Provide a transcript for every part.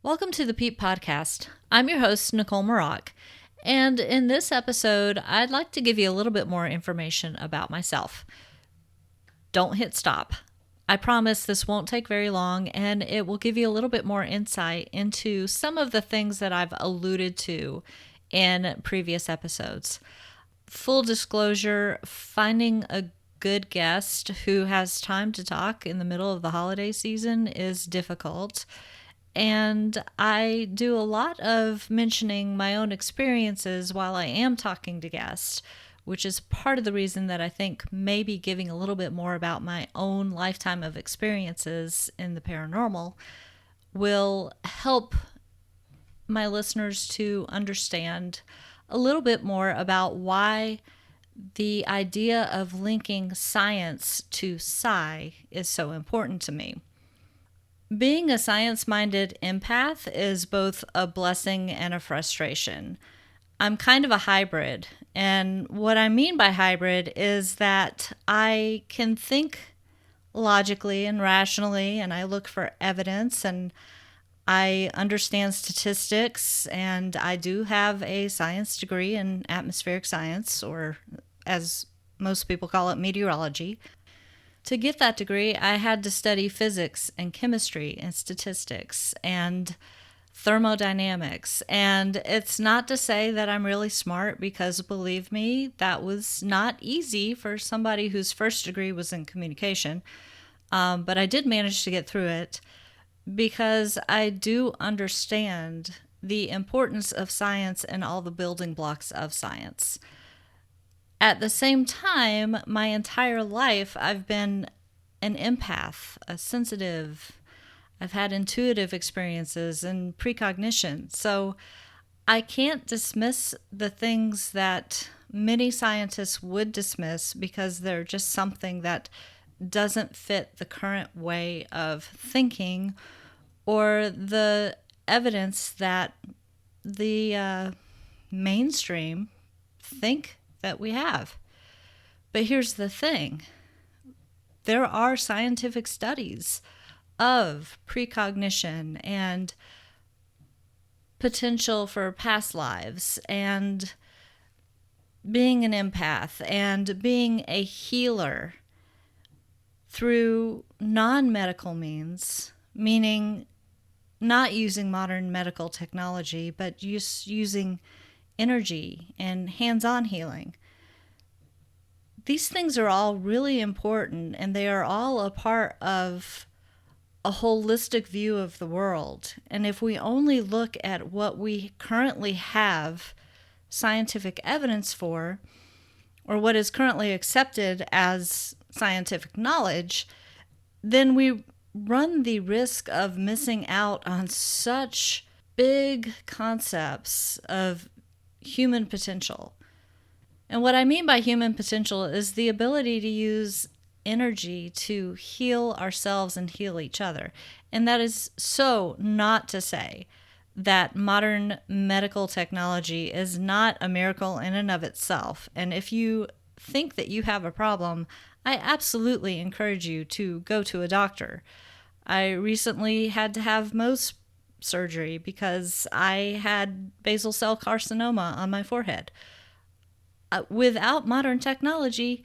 Welcome to the P.E.E.P podcast. I'm your host, Nicolle Morock, and in this episode, I'd like to give you a little bit more information about myself. Don't hit stop. I promise this won't take very long, and it will give you a little bit more insight into some of the things that I've alluded to in previous episodes. Full disclosure, finding a good guest who has time to talk in the middle of the holiday season is difficult. And I do a lot of mentioning my own experiences while I am talking to guests, which is part of the reason that I think maybe giving a little bit more about my own lifetime of experiences in the paranormal will help my listeners to understand a little bit more about why the idea of linking science to psi is so important to me. Being a science-minded empath is both a blessing and a frustration. I'm kind of a hybrid, and what I mean by hybrid is that I can think logically and rationally, and I look for evidence, and I understand statistics, and I do have a science degree in atmospheric science, or as most people call it, meteorology. To get that degree, I had to study physics and chemistry and statistics and thermodynamics. And it's not to say that I'm really smart, because believe me, that was not easy for somebody whose first degree was in communication. But I did manage to get through it because I do understand the importance of science and all the building blocks of science. At the same time, my entire life, I've been an empath, a sensitive. I've had intuitive experiences and precognition. So I can't dismiss the things that many scientists would dismiss because they're just something that doesn't fit the current way of thinking or the evidence that the mainstream think that we have. But here's the thing. There are scientific studies of precognition and potential for past lives and being an empath and being a healer through non-medical means, meaning not using modern medical technology, but using energy and hands-on healing. These things are all really important, and they are all a part of a holistic view of the world. And if we only look at what we currently have scientific evidence for, or what is currently accepted as scientific knowledge, then we run the risk of missing out on such big concepts of human potential. And what I mean by human potential is the ability to use energy to heal ourselves and heal each other. And that is so not to say that modern medical technology is not a miracle in and of itself. And if you think that you have a problem, I absolutely encourage you to go to a doctor. I recently had to have Mohs surgery because I had basal cell carcinoma on my forehead. Without modern technology,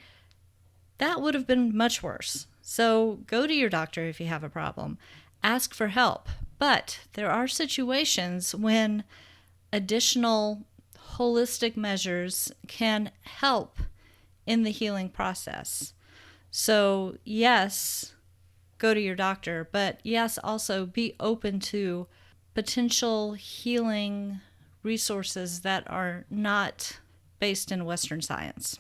that would have been much worse. So go to your doctor if you have a problem. Ask for help. But there are situations when additional holistic measures can help in the healing process. So yes, go to your doctor, but yes, also be open to potential healing resources that are not based in Western science.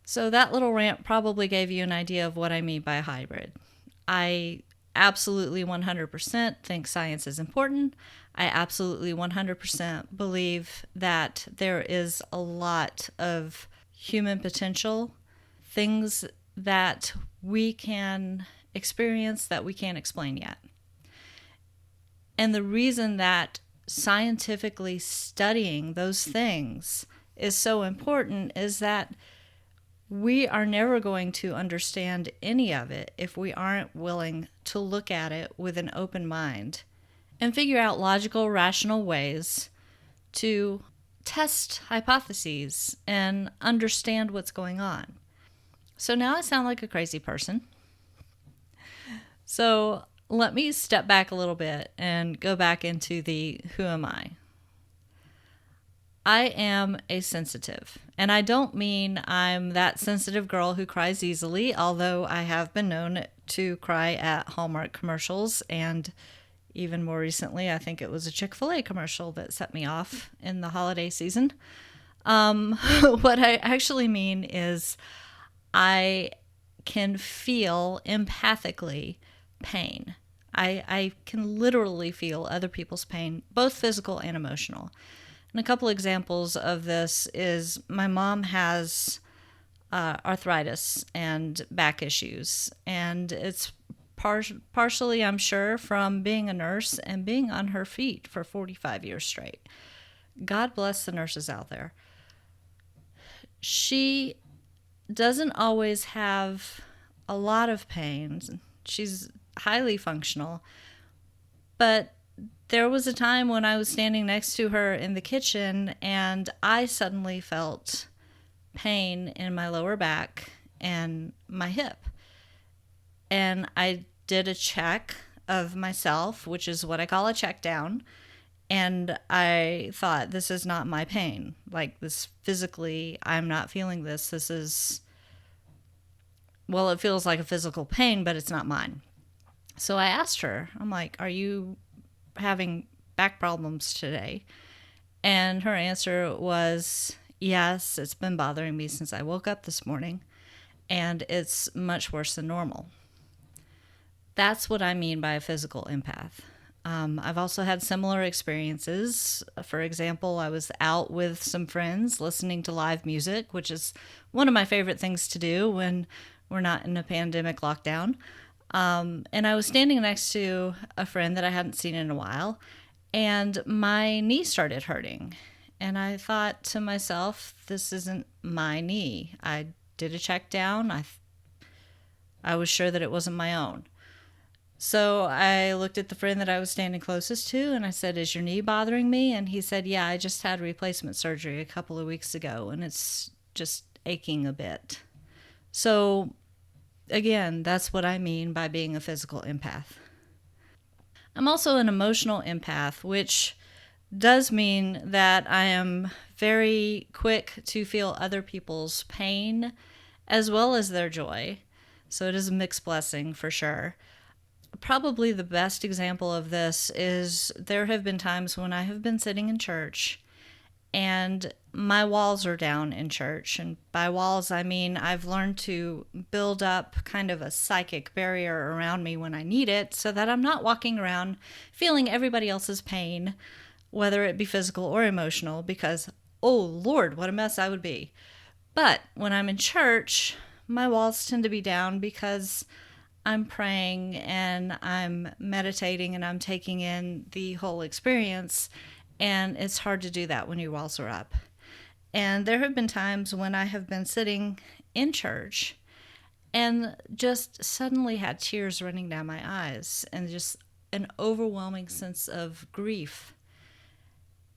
So that little rant probably gave you an idea of what I mean by a hybrid. I absolutely 100% think science is important. I absolutely 100% believe that there is a lot of human potential, things that we can experience that we can't explain yet. And the reason that scientifically studying those things is so important is that we are never going to understand any of it if we aren't willing to look at it with an open mind and figure out logical, rational ways to test hypotheses and understand what's going on. So now I sound like a crazy person. So let me step back a little bit and go back into the who am I? I am a sensitive, and I don't mean I'm that sensitive girl who cries easily, although I have been known to cry at Hallmark commercials, and even more recently, I think it was a Chick-fil-A commercial that set me off in the holiday season. What I actually mean is I can feel empathically pain. I can literally feel other people's pain, both physical and emotional. And a couple examples of this is my mom has arthritis and back issues, and it's partially, I'm sure, from being a nurse and being on her feet for 45 years straight. God bless the nurses out there. She doesn't always have a lot of pain. She's highly functional, but there was a time when I was standing next to her in the kitchen and I suddenly felt pain in my lower back and my hip. And I did a check of myself, which is what I call a check down. And I thought, this is not my pain. Like, this physically, I'm not feeling this. This is, well, it feels like a physical pain, but it's not mine. So I asked her, I'm like, are you having back problems today? And her answer was, yes, it's been bothering me since I woke up this morning, and it's much worse than normal. That's what I mean by a physical empath. I've also had similar experiences. For example, I was out with some friends listening to live music, which is one of my favorite things to do when we're not in a pandemic lockdown. And I was standing next to a friend that I hadn't seen in a while, and my knee started hurting. And I thought to myself, this isn't my knee. I did a check down. I was sure that it wasn't my own. So I looked at the friend that I was standing closest to and I said, is your knee bothering me? And he said, yeah, I just had replacement surgery a couple of weeks ago and it's just aching a bit. So again, that's what I mean by being a physical empath. I'm also an emotional empath, which does mean that I am very quick to feel other people's pain as well as their joy. So it is a mixed blessing for sure. Probably the best example of this is there have been times when I have been sitting in church and my walls are down in church. And by walls, I mean I've learned to build up kind of a psychic barrier around me when I need it so that I'm not walking around feeling everybody else's pain, whether it be physical or emotional, because, oh Lord, what a mess I would be. But when I'm in church, my walls tend to be down because I'm praying and I'm meditating and I'm taking in the whole experience, and it's hard to do that when your walls are up. And there have been times when I have been sitting in church and just suddenly had tears running down my eyes and just an overwhelming sense of grief.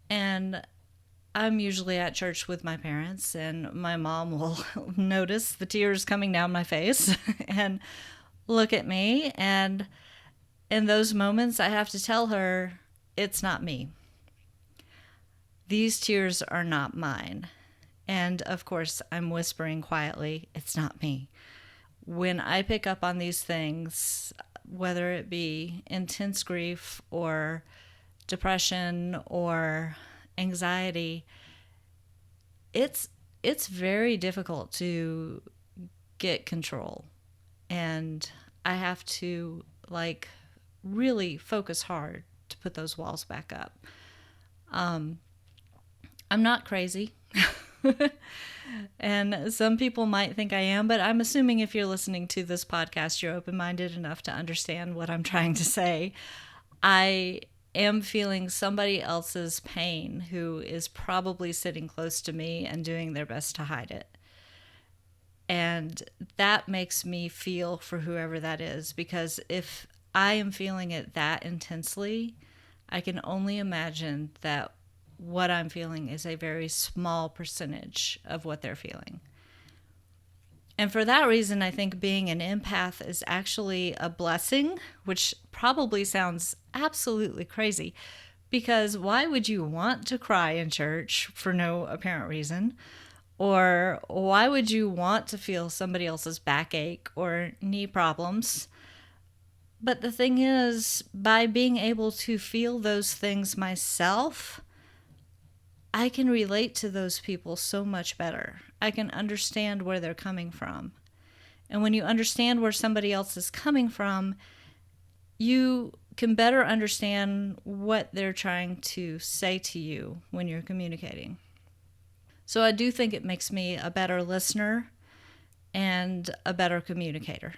And I'm usually at church with my parents, and my mom will notice the tears coming down my face and look at me, and in those moments I have to tell her, it's not me. These tears are not mine. And of course I'm whispering quietly, it's not me. When I pick up on these things, whether it be intense grief or depression or anxiety, it's very difficult to get control. And I have to like really focus hard to put those walls back up. I'm not crazy. And some people might think I am, but I'm assuming if you're listening to this podcast, you're open-minded enough to understand what I'm trying to say. I am feeling somebody else's pain who is probably sitting close to me and doing their best to hide it. And that makes me feel for whoever that is, because if I am feeling it that intensely, I can only imagine that what I'm feeling is a very small percentage of what they're feeling. And for that reason, I think being an empath is actually a blessing, which probably sounds absolutely crazy, because why would you want to cry in church for no apparent reason? Or why would you want to feel somebody else's backache or knee problems? But the thing is, by being able to feel those things myself, I can relate to those people so much better. I can understand where they're coming from. And when you understand where somebody else is coming from, you can better understand what they're trying to say to you when you're communicating. So I do think it makes me a better listener and a better communicator.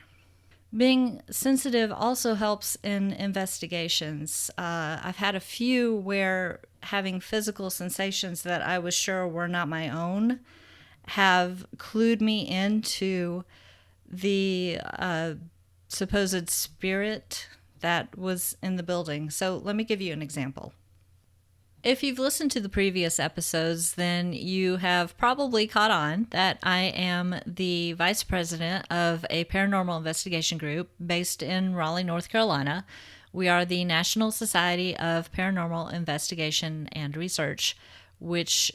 Being sensitive also helps in investigations. I've had a few where having physical sensations that I was sure were not my own have clued me into the supposed spirit that was in the building. So let me give you an example. If you've listened to the previous episodes, then you have probably caught on that I am the vice president of a paranormal investigation group based in Raleigh, North Carolina. We are the National Society of Paranormal Investigation and Research, which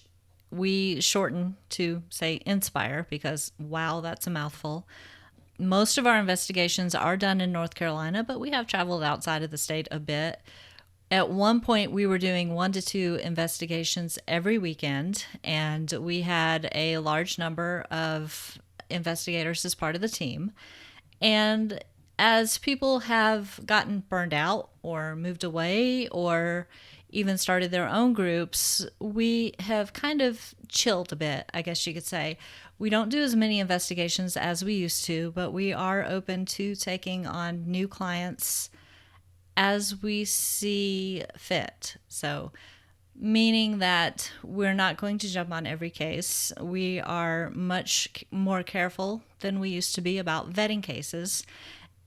we shorten to say INSPIRE because, wow, that's a mouthful. Most of our investigations are done in North Carolina, but we have traveled outside of the state a bit. At one point, we were doing 1 to 2 investigations every weekend, and we had a large number of investigators as part of the team. And as people have gotten burned out or moved away or even started their own groups, we have kind of chilled a bit, I guess you could say. We don't do as many investigations as we used to, but we are open to taking on new clients as we see fit. So, meaning that we're not going to jump on every case. We are much more careful than we used to be about vetting cases.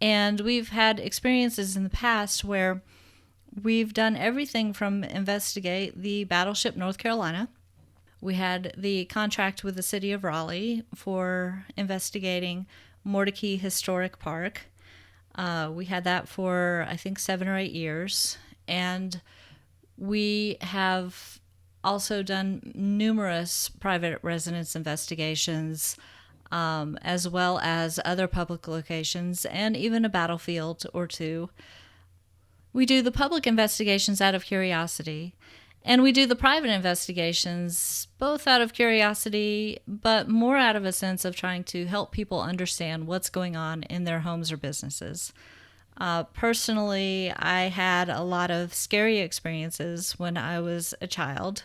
And we've had experiences in the past where we've done everything from investigate the battleship North Carolina. We had the contract with the city of Raleigh for investigating Morock Historic Park. We had that for, I think, 7 or 8 years. And we have also done numerous private residence investigations, as well as other public locations, and even a battlefield or two. We do the public investigations out of curiosity, and we do the private investigations both out of curiosity, but more out of a sense of trying to help people understand what's going on in their homes or businesses. Personally, I had a lot of scary experiences when I was a child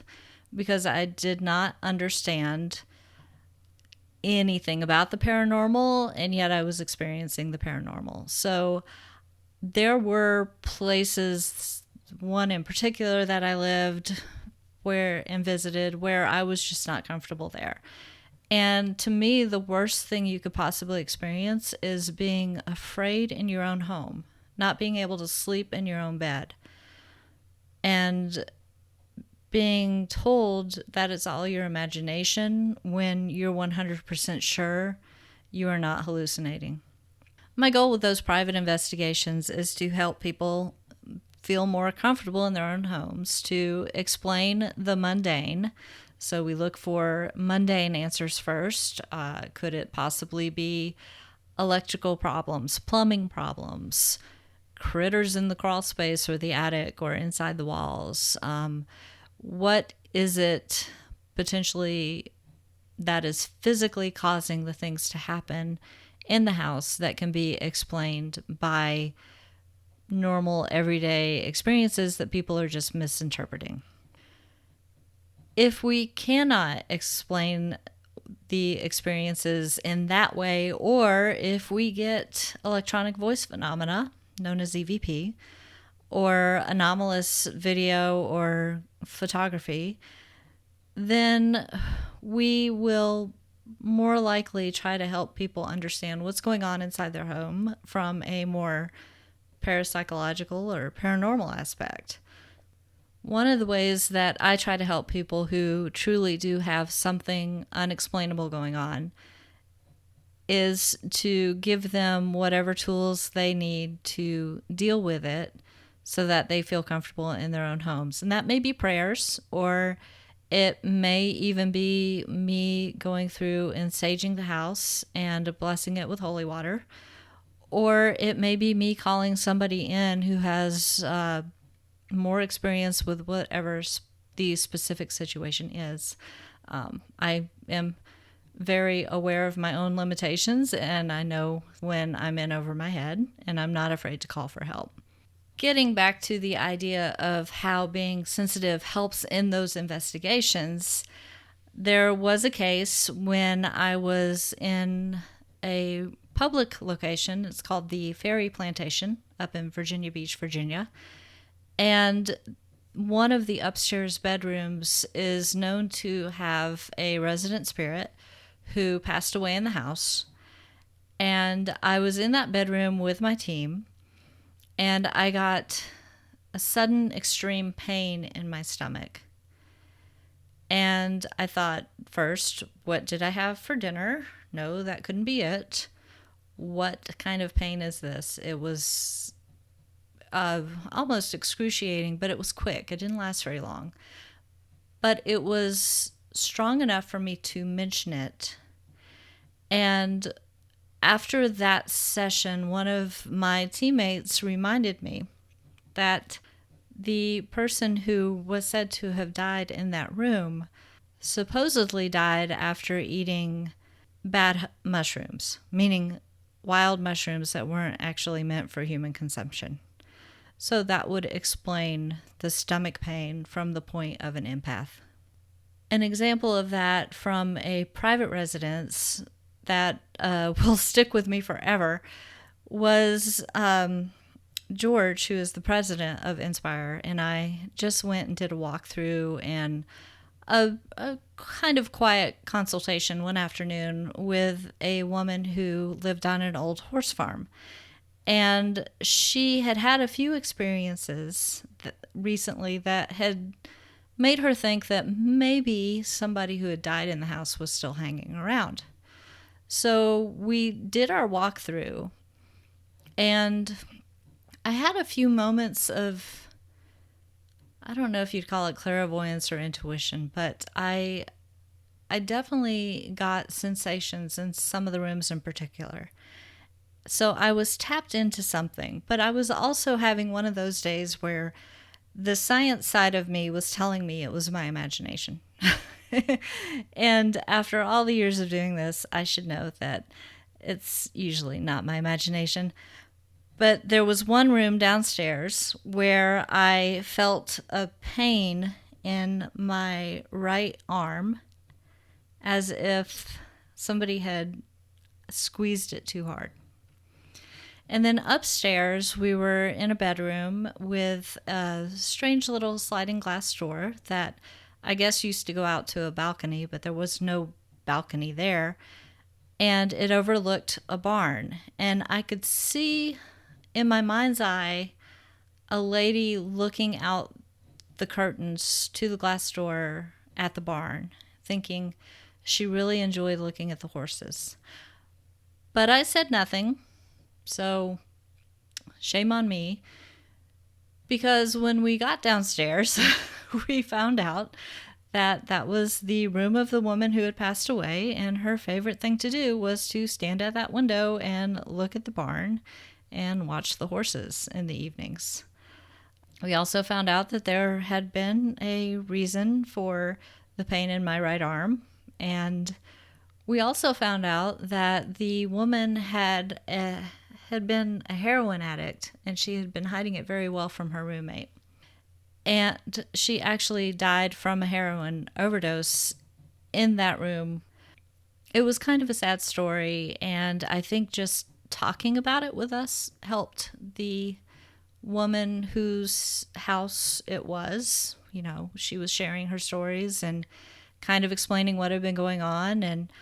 because I did not understand anything about the paranormal, and yet I was experiencing the paranormal. So there were places, one in particular that I lived where and visited, where I was just not comfortable there. And to me, the worst thing you could possibly experience is being afraid in your own home, not being able to sleep in your own bed, and being told that it's all your imagination when you're 100% sure you are not hallucinating. My goal with those private investigations is to help people feel more comfortable in their own homes, to explain the mundane. So we look for mundane answers first. Could it possibly be electrical problems, plumbing problems, critters in the crawl space or the attic or inside the walls? What is it potentially that is physically causing the things to happen in the house that can be explained by normal everyday experiences that people are just misinterpreting. If we cannot explain the experiences in that way, or if we get electronic voice phenomena, known as EVP, or anomalous video or photography, then we will more likely try to help people understand what's going on inside their home from a more parapsychological or paranormal aspect. One of the ways that I try to help people who truly do have something unexplainable going on is to give them whatever tools they need to deal with it so that they feel comfortable in their own homes. And that may be prayers, or it may even be me going through and saging the house and blessing it with holy water. Or it may be me calling somebody in who has more experience with whatever the specific situation is. I am very aware of my own limitations, and I know when I'm in over my head, and I'm not afraid to call for help. Getting back to the idea of how being sensitive helps in those investigations, there was a case when I was in a public location. It's called the Ferry Plantation up in Virginia Beach, Virginia. And one of the upstairs bedrooms is known to have a resident spirit who passed away in the house. And I was in that bedroom with my team, and I got a sudden extreme pain in my stomach. And I thought, first, what did I have for dinner? No, that couldn't be it. What kind of pain is this? It was almost excruciating, but it was quick. It didn't last very long. But it was strong enough for me to mention it. And after that session, one of my teammates reminded me that the person who was said to have died in that room supposedly died after eating bad mushrooms, meaning wild mushrooms that weren't actually meant for human consumption. So that would explain the stomach pain from the point of an empath. An example of that from a private residence that will stick with me forever was George, who is the president of Inspire, and I just went and did a walkthrough and a kind of quiet consultation one afternoon with a woman who lived on an old horse farm. And she had had a few experiences recently that had made her think that maybe somebody who had died in the house was still hanging around. So we did our walkthrough, and I had a few moments of, I don't know if you'd call it clairvoyance or intuition, but I definitely got sensations in some of the rooms in particular. So I was tapped into something, but I was also having one of those days where the science side of me was telling me it was my imagination. And after all the years of doing this, I should know that it's usually not my imagination. But there was one room downstairs where I felt a pain in my right arm, as if somebody had squeezed it too hard. And then upstairs, we were in a bedroom with a strange little sliding glass door that I guess used to go out to a balcony, but there was no balcony there. And it overlooked a barn. And I could see in my mind's eye a lady looking out the curtains to the glass door at the barn, thinking she really enjoyed looking at the horses. But I said nothing. So, shame on me, because when we got downstairs, we found out that that was the room of the woman who had passed away, and her favorite thing to do was to stand at that window and look at the barn and watch the horses in the evenings. We also found out that there had been a reason for the pain in my right arm, and we also found out that the woman had had been a heroin addict, and she had been hiding it very well from her roommate. And she actually died from a heroin overdose in that room. It was kind of a sad story, and I think just talking about it with us helped the woman whose house it was. You know, she was sharing her stories and kind of explaining what had been going on, and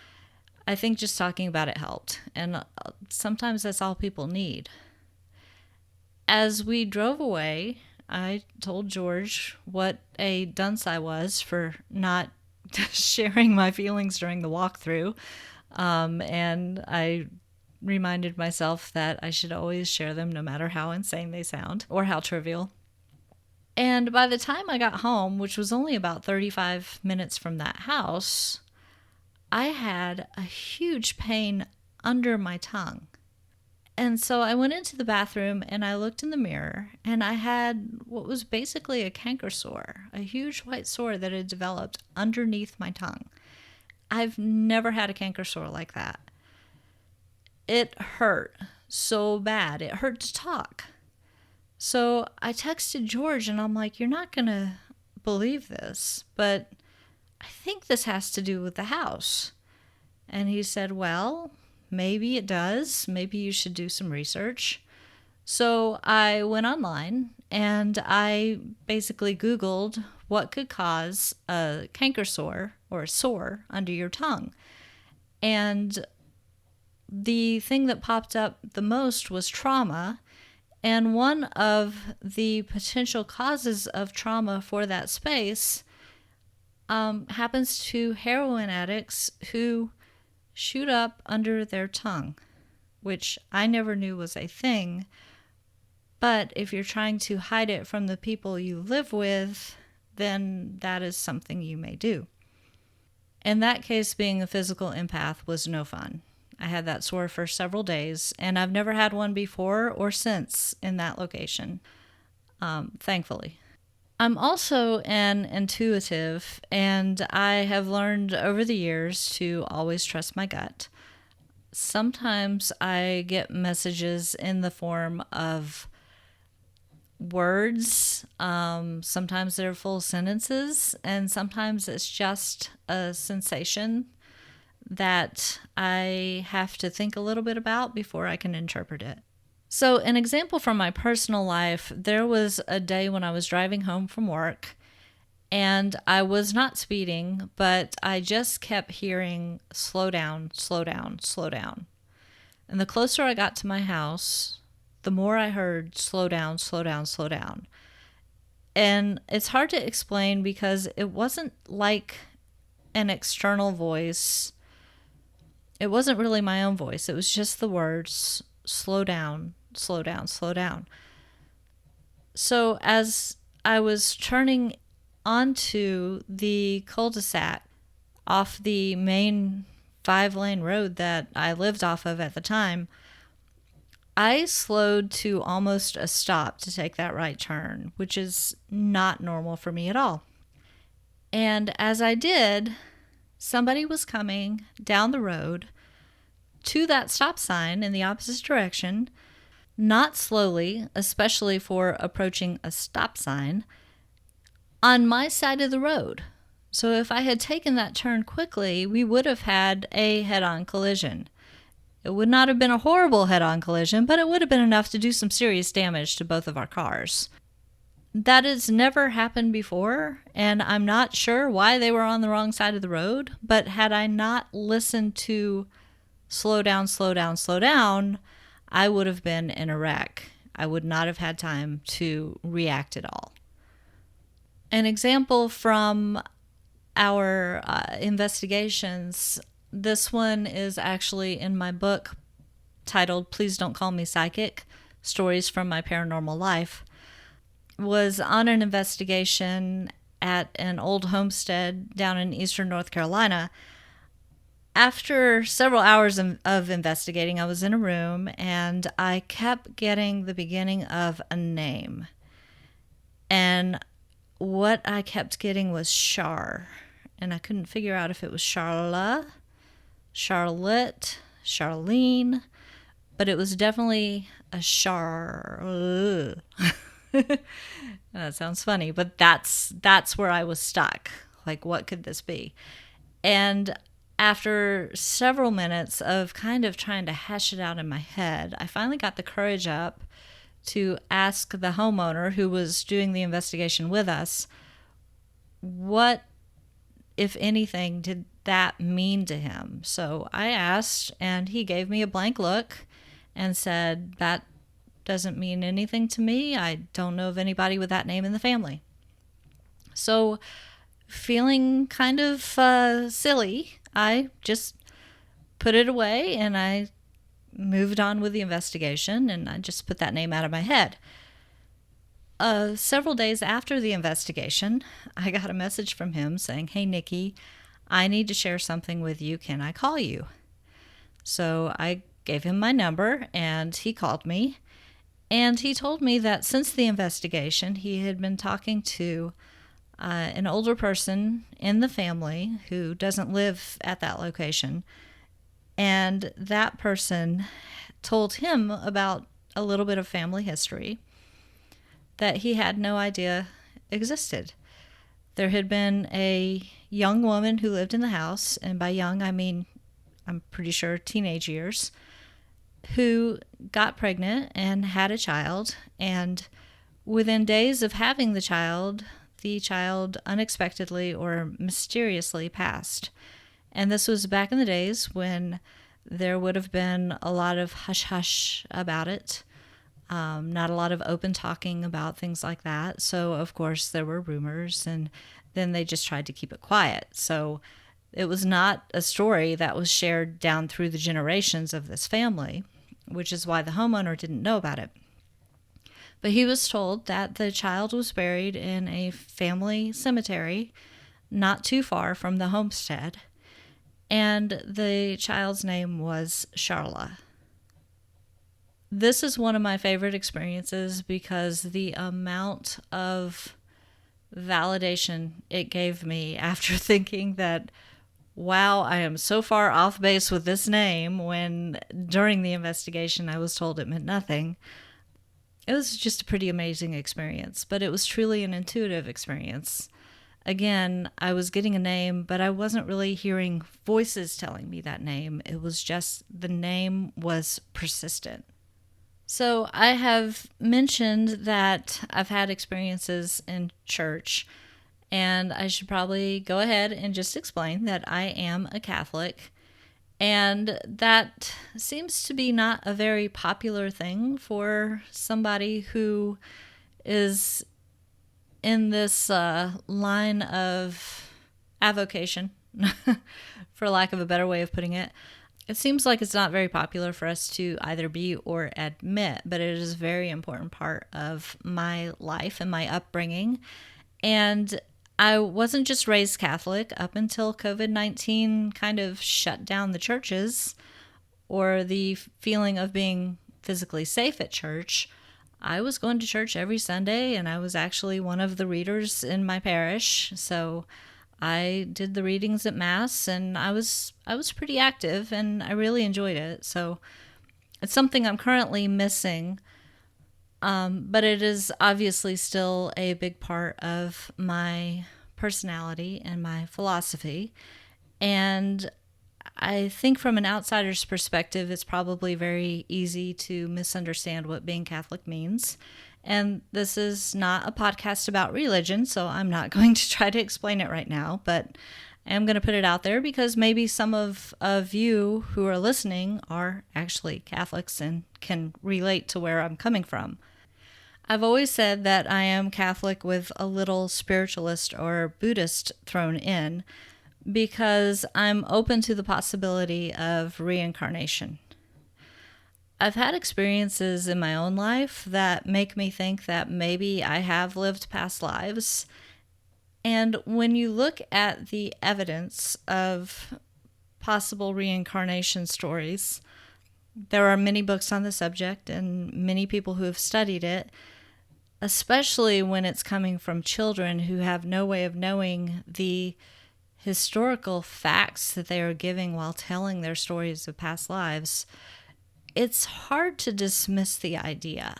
I think just talking about it helped. And sometimes that's all people need. As we drove away, I told George what a dunce I was for not sharing my feelings during the walkthrough. And I reminded myself that I should always share them no matter how insane they sound or how trivial. And by the time I got home, which was only about 35 minutes from that house, I had a huge pain under my tongue. And so I went into the bathroom and I looked in the mirror, and I had what was basically a canker sore, a huge white sore that had developed underneath my tongue. I've never had a canker sore like that. It hurt so bad. It hurt to talk. So I texted George and I'm like, you're not going to believe this, but I think this has to do with the house. And he said, well, maybe it does. Maybe you should do some research. So I went online and I basically Googled what could cause a canker sore or a sore under your tongue. And the thing that popped up the most was trauma. And one of the potential causes of trauma for that space happens to heroin addicts who shoot up under their tongue, which I never knew was a thing. But if you're trying to hide it from the people you live with, then that is something you may do. In that case, being a physical empath was no fun. I had that sore for several days, and I've never had one before or since in that location, thankfully. I'm also an intuitive, and I have learned over the years to always trust my gut. Sometimes I get messages in the form of words. Sometimes they're full sentences, and sometimes it's just a sensation that I have to think a little bit about before I can interpret it. So, an example from my personal life, there was a day when I was driving home from work and I was not speeding, but I just kept hearing slow down, slow down, slow down. And the closer I got to my house, the more I heard slow down, slow down, slow down. And it's hard to explain because it wasn't like an external voice. It wasn't really my own voice. It was just the words, slow down, slow down, slow down. So as I was turning onto the cul-de-sac off the main 5-lane road that I lived off of at the time, I slowed to almost a stop to take that right turn, which is not normal for me at all. And as I did, somebody was coming down the road to that stop sign in the opposite direction, not slowly, especially for approaching a stop sign, on my side of the road. So if I had taken that turn quickly, we would have had a head-on collision. It would not have been a horrible head-on collision, but it would have been enough to do some serious damage to both of our cars. That has never happened before, and I'm not sure why they were on the wrong side of the road, but had I not listened to slow down, slow down, slow down, I would have been in a wreck. I would not have had time to react at all. An example from our investigations, this one is actually in my book titled Please Don't Call Me Psychic, Stories from My Paranormal Life, was on an investigation at an old homestead down in eastern North Carolina. After several hours of investigating, I was in a room and I kept getting the beginning of a name. And what I kept getting was Char. And I couldn't figure out if it was Charla, Charlotte, Charlene. but it was definitely a Char. That sounds funny, but that's where I was stuck. Like, what could this be? And after several minutes of kind of trying to hash it out in my head, I finally got the courage up to ask the homeowner who was doing the investigation with us, what, if anything, did that mean to him? So I asked, and he gave me a blank look and said, that doesn't mean anything to me. I don't know of anybody with that name in the family. So, feeling kind of silly, I just put it away and I moved on with the investigation, and I just put that name out of my head. Several days after the investigation, I got a message from him saying, "Hey, Nikki, I need to share something with you. Can I call you?" So I gave him my number, and he called me. And he told me that since the investigation, he had been talking to an older person in the family who doesn't live at that location. And that person told him about a little bit of family history that he had no idea existed. There had been a young woman who lived in the house, and by young I mean, I'm pretty sure teenage years, who got pregnant and had a child, and within days of having the child unexpectedly or mysteriously passed. And this was back in the days when there would have been a lot of hush-hush about it, not a lot of open talking about things like that. So, of course, there were rumors, and then they just tried to keep it quiet. So it was not a story that was shared down through the generations of this family, which is why the homeowner didn't know about it. But he was told that the child was buried in a family cemetery not too far from the homestead, and the child's name was Charla. This is one of my favorite experiences because the amount of validation it gave me after thinking that, wow, I am so far off base with this name, when during the investigation I was told it meant nothing. It was just a pretty amazing experience, but it was truly an intuitive experience. Again, I was getting a name, but I wasn't really hearing voices telling me that name. It was just the name was persistent. So I have mentioned that I've had experiences in church, and I should probably go ahead and just explain that I am a Catholic. And that seems to be not a very popular thing for somebody who is in this line of avocation, for lack of a better way of putting it. It seems like it's not very popular for us to either be or admit, but it is a very important part of my life and my upbringing. And I wasn't just raised Catholic up until COVID-19 kind of shut down the churches or the feeling of being physically safe at church. I was going to church every Sunday, and I was actually one of the readers in my parish. So I did the readings at Mass, and I was pretty active, and I really enjoyed it. So it's something I'm currently missing. But it is obviously still a big part of my personality and my philosophy. And I think from an outsider's perspective, it's probably very easy to misunderstand what being Catholic means. And this is not a podcast about religion, so I'm not going to try to explain it right now, but I am going to put it out there because maybe some of you who are listening are actually Catholics and can relate to where I'm coming from. I've always said that I am Catholic with a little spiritualist or Buddhist thrown in because I'm open to the possibility of reincarnation. I've had experiences in my own life that make me think that maybe I have lived past lives. And when you look at the evidence of possible reincarnation stories, there are many books on the subject and many people who have studied it, especially when it's coming from children who have no way of knowing the historical facts that they are giving while telling their stories of past lives. it's hard to dismiss the idea.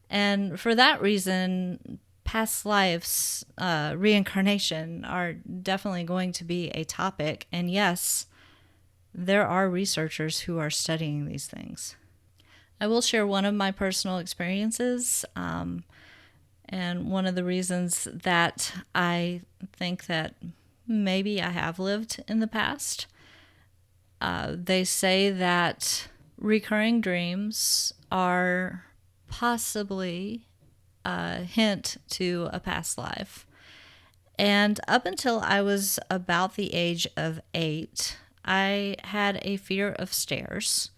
And for that reason, past lives, reincarnation are definitely going to be a topic. And yes, there are researchers who are studying these things. I will share one of my personal experiences, and one of the reasons that I think that maybe I have lived in the past. They say that recurring dreams are possibly a hint to a past life. And up until I was about the age of 8, I had a fear of stairs.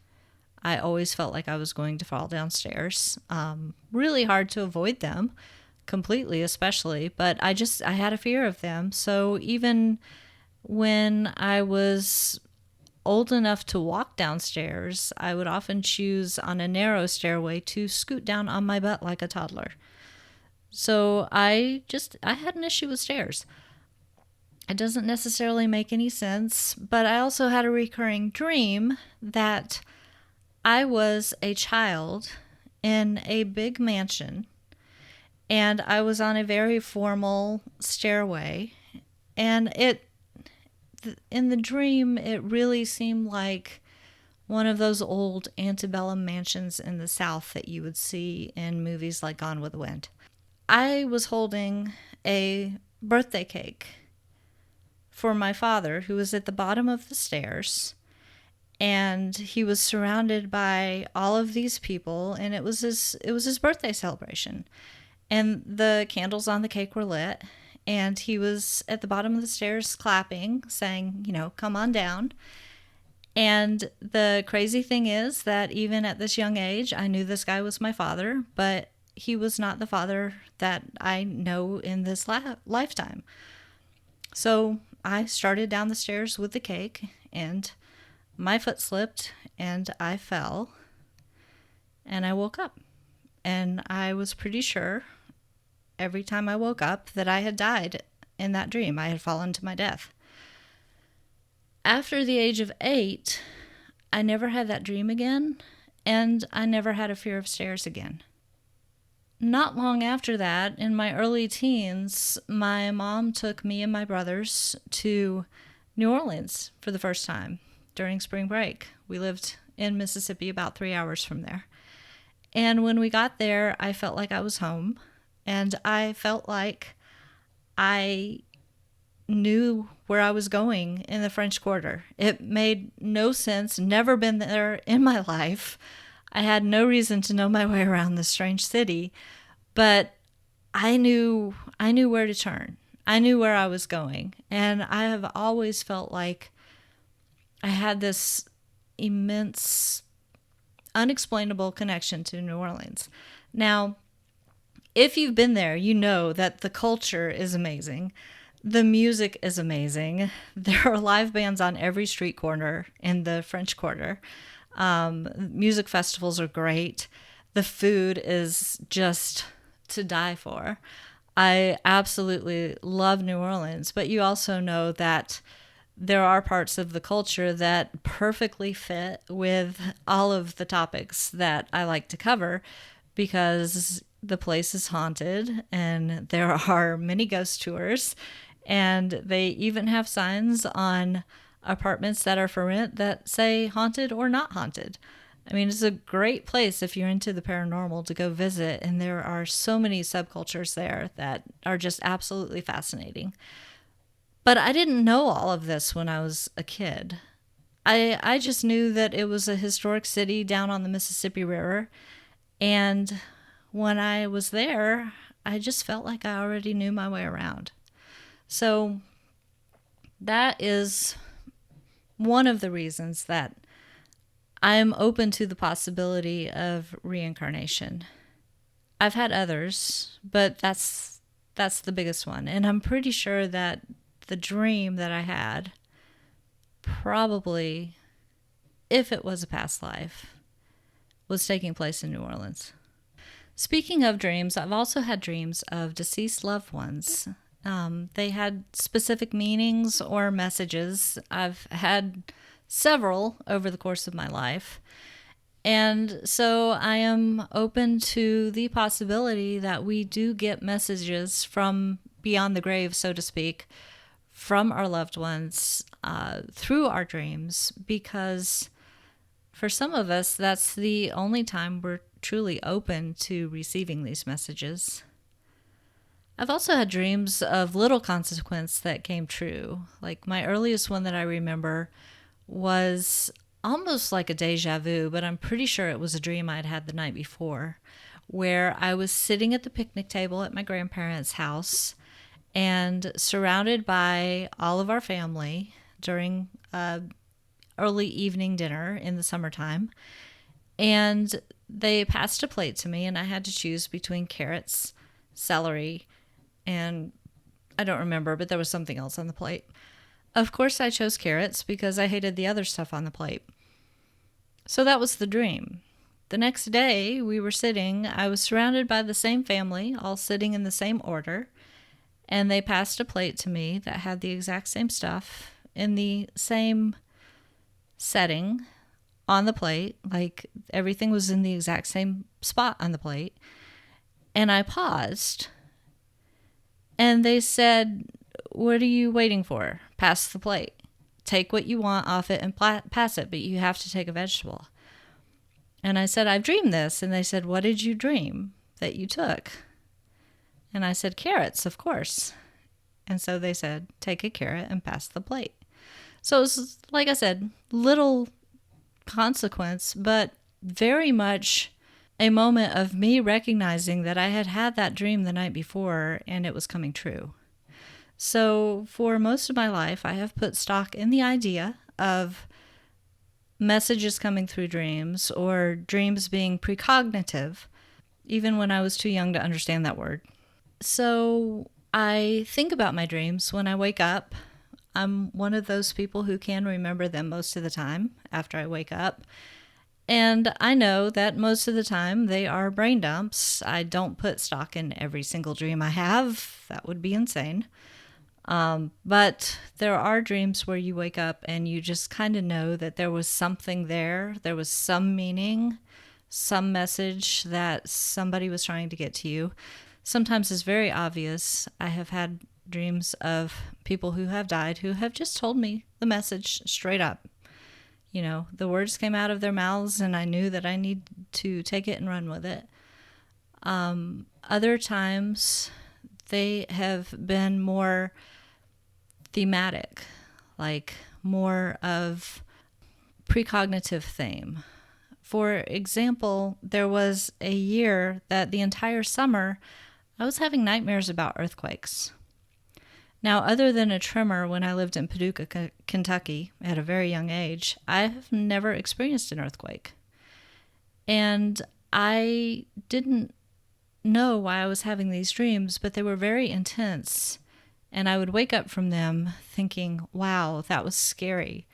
I always felt like I was going to fall downstairs. Really hard to avoid them completely, especially, but I had a fear of them. So even when I was old enough to walk downstairs, I would often choose on a narrow stairway to scoot down on my butt like a toddler. So I had an issue with stairs. It doesn't necessarily make any sense, but I also had a recurring dream that I was a child in a big mansion, and I was on a very formal stairway, and in the dream, it really seemed like one of those old antebellum mansions in the South that you would see in movies like Gone with the Wind. I was holding a birthday cake for my father, who was at the bottom of the stairs, and he was surrounded by all of these people, and it was his birthday celebration. And the candles on the cake were lit, and he was at the bottom of the stairs clapping, saying, come on down. And the crazy thing is that even at this young age, I knew this guy was my father, but he was not the father that I know in this lifetime. So I started down the stairs with the cake, and my foot slipped, and I fell, and I woke up. And I was pretty sure every time I woke up that I had died in that dream. I had fallen to my death. After the age of 8, I never had that dream again, and I never had a fear of stairs again. Not long after that, in my early teens, my mom took me and my brothers to New Orleans for the first time during spring break. We lived in Mississippi, about 3 hours from there. And when we got there, I felt like I was home, and I felt like I knew where I was going in the French Quarter. It made no sense, never been there in my life. I had no reason to know my way around this strange city, but I knew where to turn. I knew where I was going, and I have always felt like I had this immense, unexplainable connection to New Orleans. Now, if you've been there, you know that the culture is amazing. The music is amazing. There are live bands on every street corner in the French Quarter. Music festivals are great. The food is just to die for. I absolutely love New Orleans, but you also know that there are parts of the culture that perfectly fit with all of the topics that I like to cover, because the place is haunted and there are many ghost tours, and they even have signs on apartments that are for rent that say haunted or not haunted. I mean, it's a great place if you're into the paranormal to go visit, and there are so many subcultures there that are just absolutely fascinating. But I didn't know all of this when I was a kid. I just knew that it was a historic city down on the Mississippi River, and when I was there, I just felt like I already knew my way around. So that is one of the reasons that I'm open to the possibility of reincarnation. I've had others, but that's the biggest one. And I'm pretty sure that the dream that I had probably, if it was a past life, was taking place in New Orleans. Speaking of dreams, I've also had dreams of deceased loved ones. They had specific meanings or messages. I've had several over the course of my life. And so I am open to the possibility that we do get messages from beyond the grave, so to speak, from our loved ones through our dreams, because for some of us, that's the only time we're truly open to receiving these messages. I've also had dreams of little consequence that came true. Like my earliest one that I remember was almost like a deja vu, but I'm pretty sure it was a dream I'd had the night before, where I was sitting at the picnic table at my grandparents' house and surrounded by all of our family during early evening dinner in the summertime. And they passed a plate to me, and I had to choose between carrots, celery, and I don't remember, but there was something else on the plate. Of course, I chose carrots because I hated the other stuff on the plate. So that was the dream. The next day, I was surrounded by the same family, all sitting in the same order, and they passed a plate to me that had the exact same stuff in the same setting on the plate, like everything was in the exact same spot on the plate. And I paused, and they said, "What are you waiting for? Pass the plate. Take what you want off it and pass it, but you have to take a vegetable." And I said, "I've dreamed this." And they said, "What did you dream that you took?" And I said, "Carrots, of course." And so they said, "Take a carrot and pass the plate." So it was, like I said, little consequence, but very much a moment of me recognizing that I had had that dream the night before and it was coming true. So for most of my life, I have put stock in the idea of messages coming through dreams or dreams being precognitive, even when I was too young to understand that word. So I think about my dreams when I wake up. I'm one of those people who can remember them most of the time after I wake up. And I know that most of the time they are brain dumps. I don't put stock in every single dream I have. That would be insane. But there are dreams where you wake up and you just kind of know that there was something there. There was some meaning, some message that somebody was trying to get to you. Sometimes it's very obvious. I have had dreams of people who have died who have just told me the message straight up. You know, the words came out of their mouths and I knew that I need to take it and run with it. Other times they have been more thematic, like more of precognitive theme. For example, there was a year that the entire summer I was having nightmares about earthquakes. Now, other than a tremor when I lived in Paducah, Kentucky, at a very young age, I have never experienced an earthquake. And I didn't know why I was having these dreams, but they were very intense. And I would wake up from them thinking, wow, that was scary.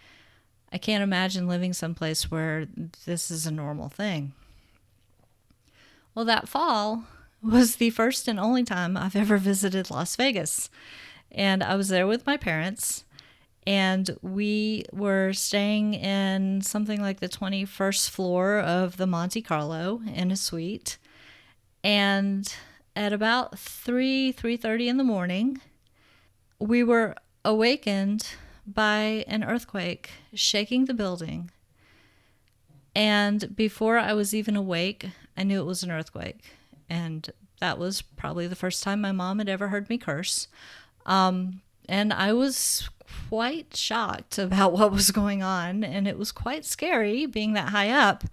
I can't imagine living someplace where this is a normal thing. Well, that fall was the first and only time I've ever visited Las Vegas. And I was there with my parents, and we were staying in something like the 21st floor of the Monte Carlo in a suite. And at about 3:30 in the morning, we were awakened by an earthquake shaking the building. And before I was even awake, I knew it was an earthquake. And that was probably the first time my mom had ever heard me curse. And I was quite shocked about what was going on, and it was quite scary being that high up.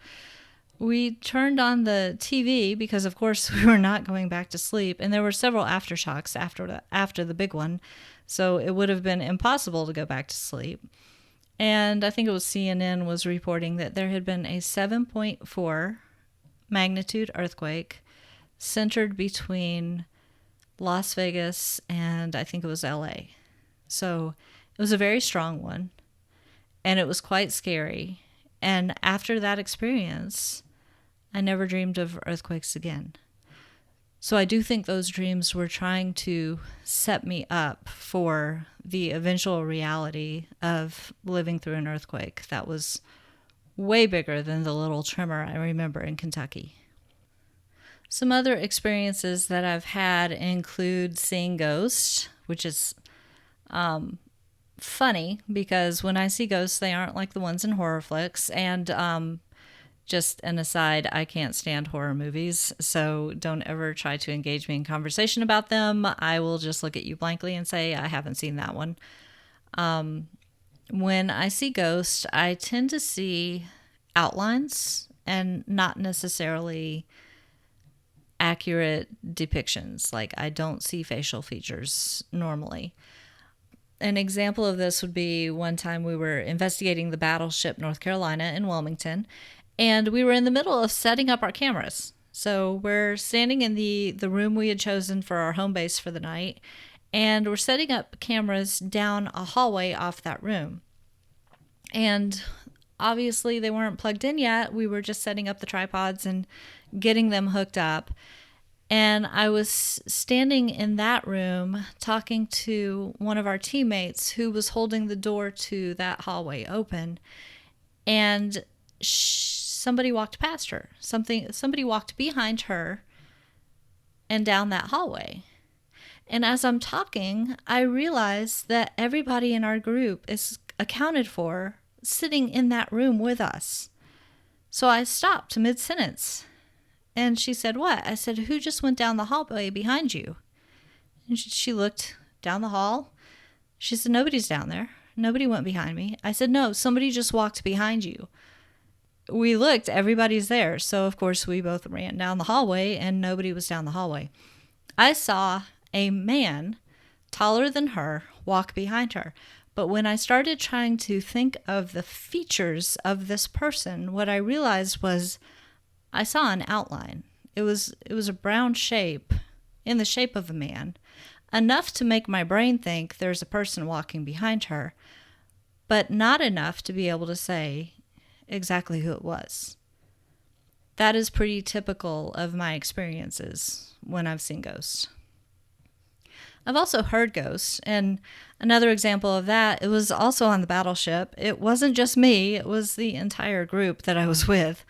We turned on the TV because, of course, we were not going back to sleep, and there were several aftershocks after the big one, so it would have been impossible to go back to sleep. And I think it was CNN was reporting that there had been a 7.4 magnitude earthquake centered between Las Vegas and I think it was LA. So it was a very strong one, and it was quite scary. And after that experience, I never dreamed of earthquakes again. So I do think those dreams were trying to set me up for the eventual reality of living through an earthquake. That was way bigger than the little tremor I remember in Kentucky. Some other experiences that I've had include seeing ghosts, which is funny because when I see ghosts, they aren't like the ones in horror flicks. And just an aside, I can't stand horror movies, so don't ever try to engage me in conversation about them. I will just look at you blankly and say, I haven't seen that one. When I see ghosts, I tend to see outlines and not necessarily accurate depictions. Like, I don't see facial features normally. An example of this would be one time we were investigating the battleship North Carolina in Wilmington, and we were in the middle of setting up our cameras. So we're standing in the room we had chosen for our home base for the night, and we're setting up cameras down a hallway off that room. And obviously they weren't plugged in yet. We were just setting up the tripods and getting them hooked up. And I was standing in that room talking to one of our teammates who was holding the door to that hallway open. And somebody walked past her. Somebody walked behind her and down that hallway. And as I'm talking, I realize that everybody in our group is accounted for sitting in that room with us. So I stopped mid-sentence. And she said, "What?" I said, "Who just went down the hallway behind you?" And she looked down the hall. She said, "Nobody's down there. Nobody went behind me." I said, "No, somebody just walked behind you." We looked, everybody's there. So, of course, we both ran down the hallway and nobody was down the hallway. I saw a man taller than her walk behind her. But when I started trying to think of the features of this person, what I realized was I saw an outline. It was a brown shape in the shape of a man, enough to make my brain think there's a person walking behind her, but not enough to be able to say exactly who it was. That is pretty typical of my experiences when I've seen ghosts. I've also heard ghosts, and another example of that, it was also on the battleship. It wasn't just me, it was the entire group that I was with.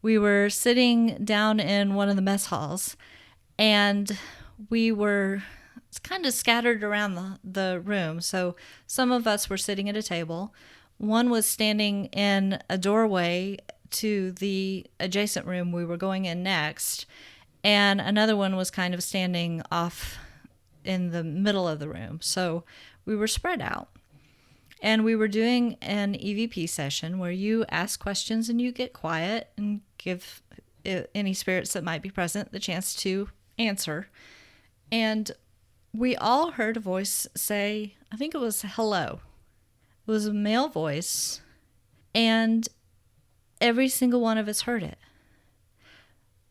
We were sitting down in one of the mess halls, and we were kind of scattered around the room. So some of us were sitting at a table. One was standing in a doorway to the adjacent room we were going in next, and another one was kind of standing off in the middle of the room. So we were spread out. And we were doing an EVP session where you ask questions and you get quiet and give any spirits that might be present the chance to answer. And we all heard a voice say, I think it was hello. It was a male voice, and every single one of us heard it.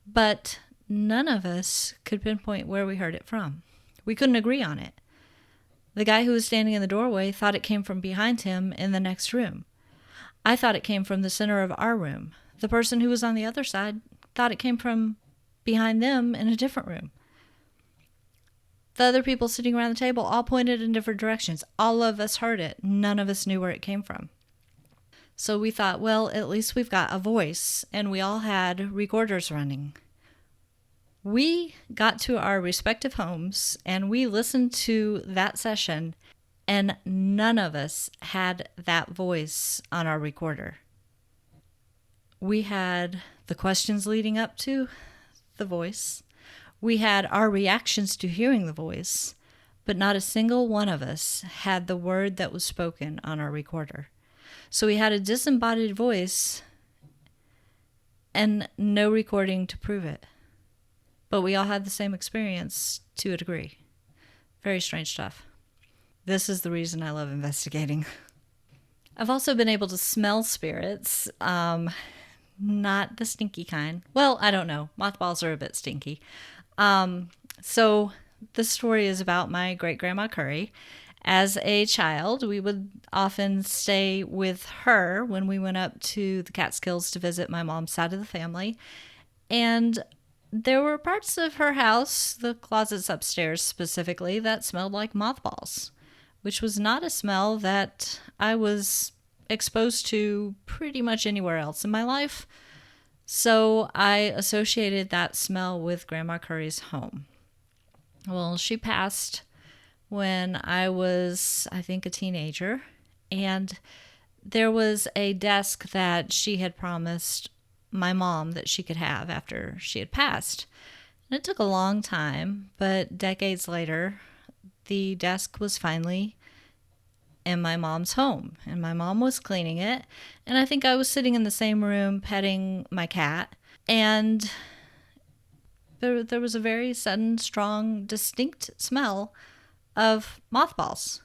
But none of us could pinpoint where we heard it from. We couldn't agree on it. The guy who was standing in the doorway thought it came from behind him in the next room. I thought it came from the center of our room. The person who was on the other side thought it came from behind them in a different room. The other people sitting around the table all pointed in different directions. All of us heard it. None of us knew where it came from. So we thought, well, at least we've got a voice, and we all had recorders running. We got to our respective homes and we listened to that session, and none of us had that voice on our recorder. We had the questions leading up to the voice. We had our reactions to hearing the voice, but not a single one of us had the word that was spoken on our recorder. So we had a disembodied voice and no recording to prove it. But we all had the same experience to a degree. Very strange stuff. This is the reason I love investigating. I've also been able to smell spirits, not the stinky kind. Well, I don't know. Mothballs are a bit stinky. So this story is about my great-grandma Curry. As a child, we would often stay with her when we went up to the Catskills to visit my mom's side of the family. And there were parts of her house, the closets upstairs specifically, that smelled like mothballs, which was not a smell that I was exposed to pretty much anywhere else in my life. So I associated that smell with Grandma Curry's home. Well, she passed when I was, I think, a teenager. And there was a desk that she had promised my mom that she could have after she had passed. And it took a long time, but decades later, the desk was finally in my mom's home, and my mom was cleaning it. And I think I was sitting in the same room petting my cat, and there was a very sudden, strong, distinct smell of mothballs.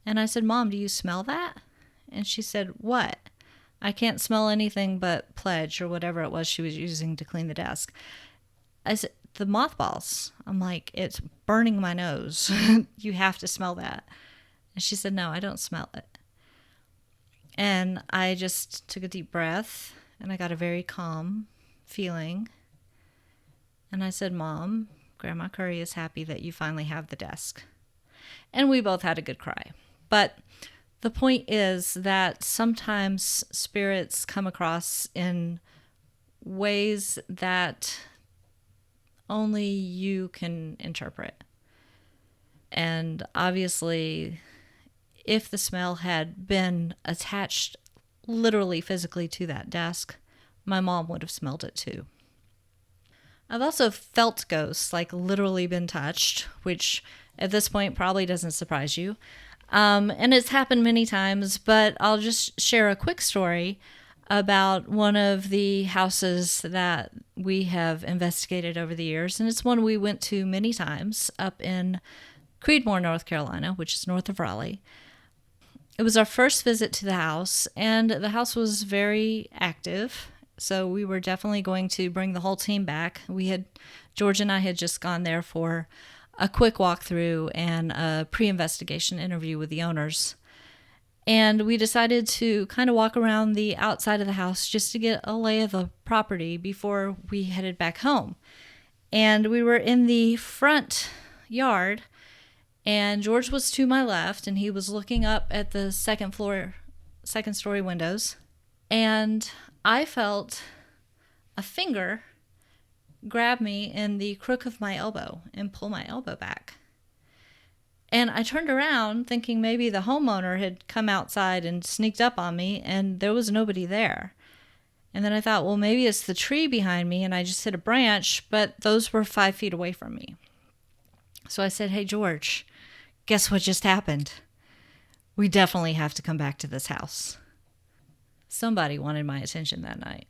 And I said, Mom, do you smell that? And she said, what? I can't smell anything but Pledge or whatever it was she was using to clean the desk. I said, the mothballs. I'm like, it's burning my nose. You have to smell that. And she said, no, I don't smell it. And I just took a deep breath and I got a very calm feeling. And I said, Mom, Grandma Curry is happy that you finally have the desk. And we both had a good cry. But the point is that sometimes spirits come across in ways that only you can interpret. And obviously, if the smell had been attached literally physically to that desk, my mom would have smelled it too. I've also felt ghosts, like literally been touched, which at this point probably doesn't surprise you. And it's happened many times, but I'll just share a quick story about one of the houses that we have investigated over the years. And it's one we went to many times up in Creedmoor, North Carolina, which is north of Raleigh. It was our first visit to the house, and the house was very active. So we were definitely going to bring the whole team back. George and I had just gone there for a quick walkthrough and a pre-investigation interview with the owners. And we decided to kind of walk around the outside of the house just to get a lay of the property before we headed back home. And we were in the front yard, and George was to my left, and he was looking up at the second story windows. And I felt a finger grab me in the crook of my elbow and pull my elbow back. And I turned around thinking maybe the homeowner had come outside and sneaked up on me, and there was nobody there. And then I thought, well, maybe it's the tree behind me and I just hit a branch, but those were 5 feet away from me. So I said, hey, George, guess what just happened? We definitely have to come back to this house. Somebody wanted my attention that night.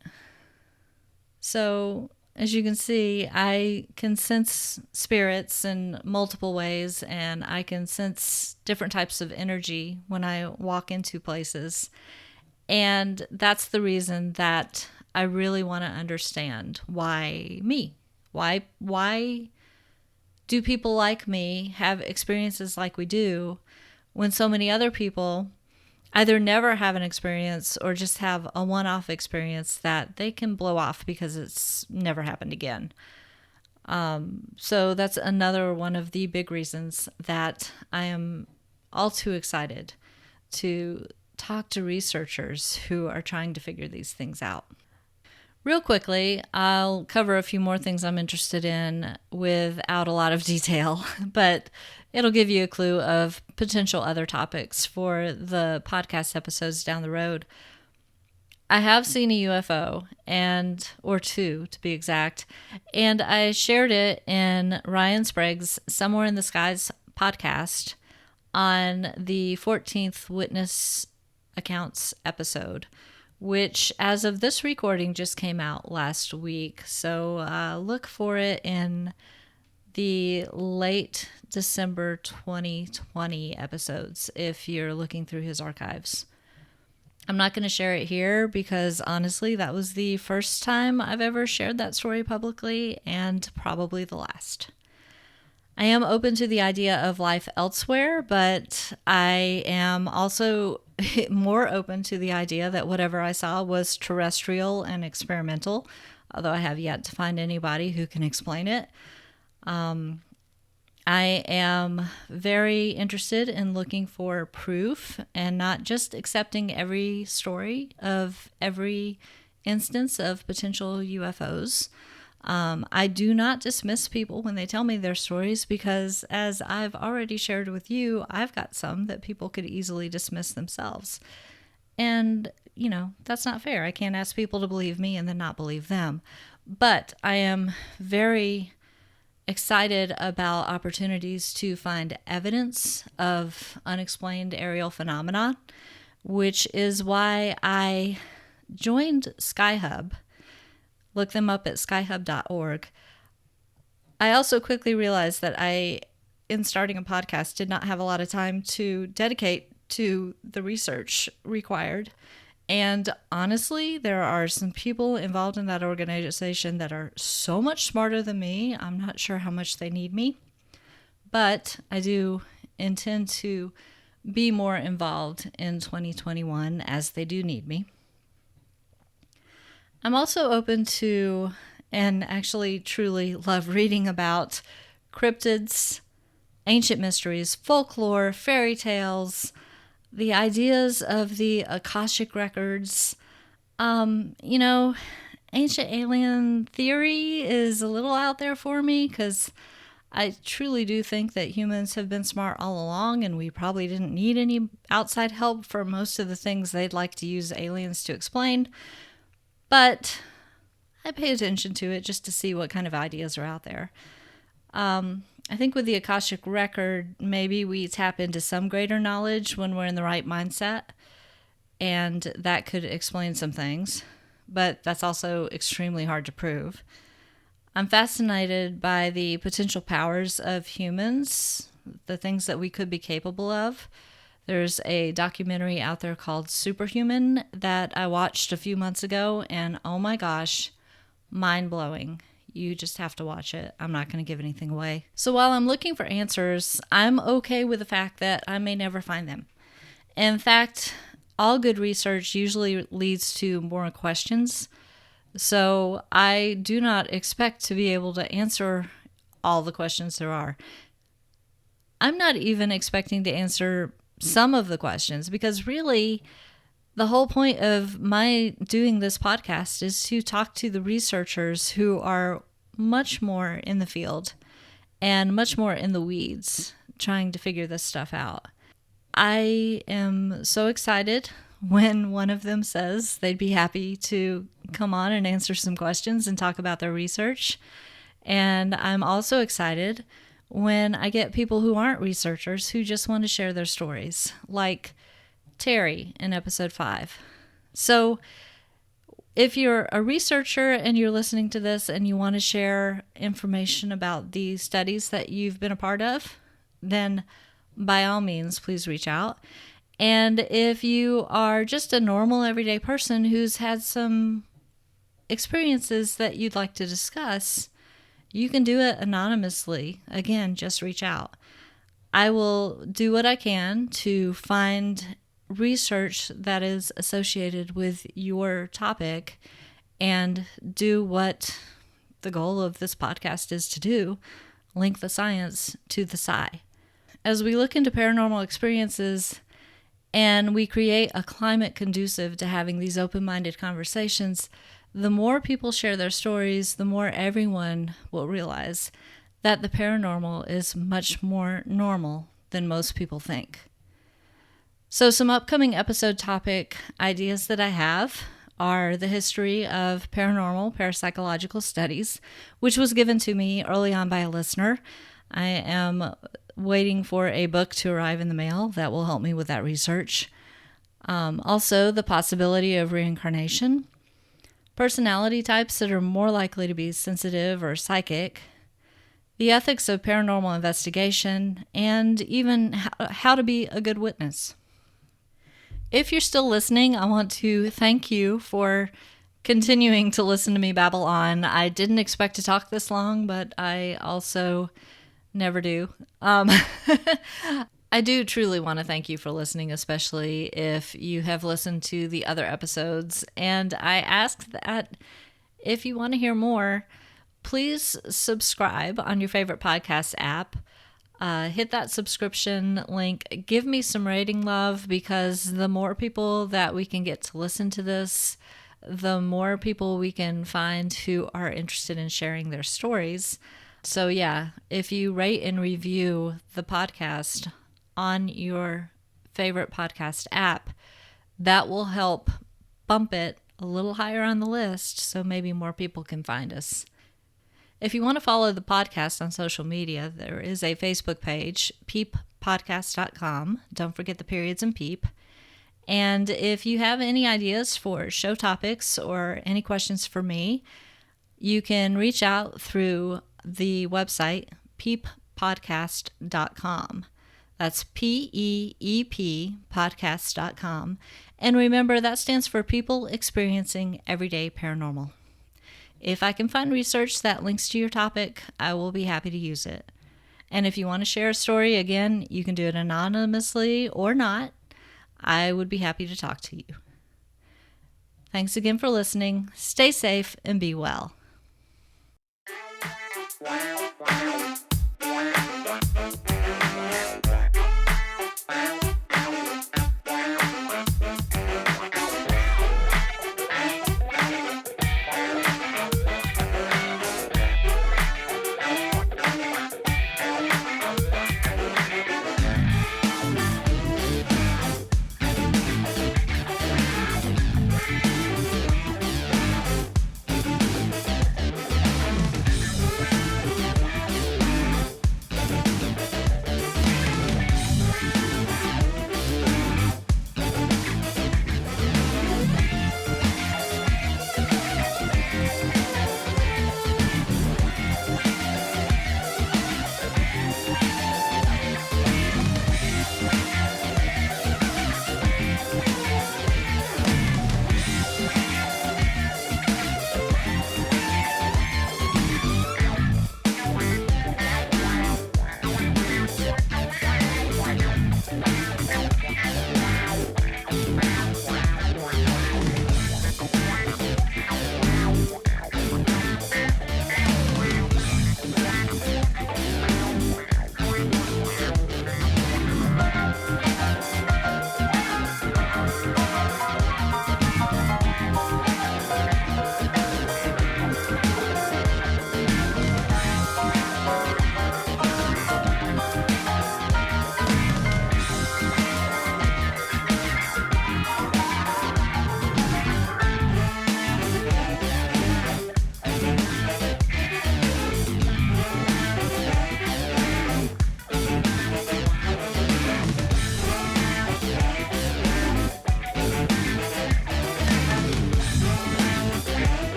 So as you can see, I can sense spirits in multiple ways, and I can sense different types of energy when I walk into places. And that's the reason that I really want to understand why me? Why do people like me have experiences like we do when so many other people either never have an experience or just have a one-off experience that they can blow off because it's never happened again. So that's another one of the big reasons that I am all too excited to talk to researchers who are trying to figure these things out. Real quickly, I'll cover a few more things I'm interested in without a lot of detail, but it'll give you a clue of potential other topics for the podcast episodes down the road. I have seen a UFO, or two to be exact, and I shared it in Ryan Sprague's Somewhere in the Skies podcast on the 14th Witness Accounts episode, which as of this recording just came out last week. So look for it in the late December 2020 episodes if you're looking through his archives. I'm not going to share it here because honestly, that was the first time I've ever shared that story publicly and probably the last. I am open to the idea of life elsewhere, but I am also more open to the idea that whatever I saw was terrestrial and experimental, although I have yet to find anybody who can explain it. I am very interested in looking for proof and not just accepting every story of every instance of potential UFOs. I do not dismiss people when they tell me their stories because, as I've already shared with you, I've got some that people could easily dismiss themselves. And, that's not fair. I can't ask people to believe me and then not believe them. But I am very excited about opportunities to find evidence of unexplained aerial phenomena, which is why I joined SkyHub. Look them up at skyhub.org. I also quickly realized that in starting a podcast, did not have a lot of time to dedicate to the research required. And honestly, there are some people involved in that organization that are so much smarter than me. I'm not sure how much they need me, but I do intend to be more involved in 2021 as they do need me. I'm also open to, and actually truly love reading about cryptids, ancient mysteries, folklore, fairy tales, the ideas of the Akashic records. Ancient alien theory is a little out there for me because I truly do think that humans have been smart all along and we probably didn't need any outside help for most of the things they'd like to use aliens to explain. But I pay attention to it just to see what kind of ideas are out there. I think with the Akashic record, maybe we tap into some greater knowledge when we're in the right mindset, and that could explain some things, but that's also extremely hard to prove. I'm fascinated by the potential powers of humans, the things that we could be capable of. There's a documentary out there called Superhuman that I watched a few months ago, and oh my gosh, mind-blowing. You just have to watch it. I'm not going to give anything away. So while I'm looking for answers, I'm okay with the fact that I may never find them. In fact, all good research usually leads to more questions. So I do not expect to be able to answer all the questions there are. I'm not even expecting to answer some of the questions because really the whole point of my doing this podcast is to talk to the researchers who are much more in the field and much more in the weeds trying to figure this stuff out. I am so excited when one of them says they'd be happy to come on and answer some questions and talk about their research. And I'm also excited when I get people who aren't researchers who just want to share their stories, like Terry in episode 5. So if you're a researcher and you're listening to this and you want to share information about the studies that you've been a part of, then by all means, please reach out. And if you are just a normal everyday person who's had some experiences that you'd like to discuss, you can do it anonymously. Again, just reach out. I will do what I can to find research that is associated with your topic and do what the goal of this podcast is to do, link the science to the sci. As we look into paranormal experiences and we create a climate conducive to having these open-minded conversations, the more people share their stories, the more everyone will realize that the paranormal is much more normal than most people think. So some upcoming episode topic ideas that I have are the history of paranormal parapsychological studies, which was given to me early on by a listener. I am waiting for a book to arrive in the mail that will help me with that research. Also, the possibility of reincarnation, personality types that are more likely to be sensitive or psychic, the ethics of paranormal investigation, and even how to be a good witness. If you're still listening, I want to thank you for continuing to listen to me babble on. I didn't expect to talk this long, but I also never do. I do truly want to thank you for listening, especially if you have listened to the other episodes. And I ask that if you want to hear more, please subscribe on your favorite podcast app. hit that subscription link. Give me some rating love, because the more people that we can get to listen to this, the more people we can find who are interested in sharing their stories. So yeah, if you rate and review the podcast on your favorite podcast app, that will help bump it a little higher on the list so maybe more people can find us. If you want to follow the podcast on social media, there is a Facebook page, P.E.E.P.podcast.com. Don't forget the periods and PEEP. And if you have any ideas for show topics or any questions for me, you can reach out through the website, P.E.E.P.podcast.com. That's P.E.E.P. podcast.com. And remember, that stands for People Experiencing Everyday Paranormal. If I can find research that links to your topic, I will be happy to use it. And if you want to share a story, again, you can do it anonymously or not. I would be happy to talk to you. Thanks again for listening. Stay safe and be well. Wow.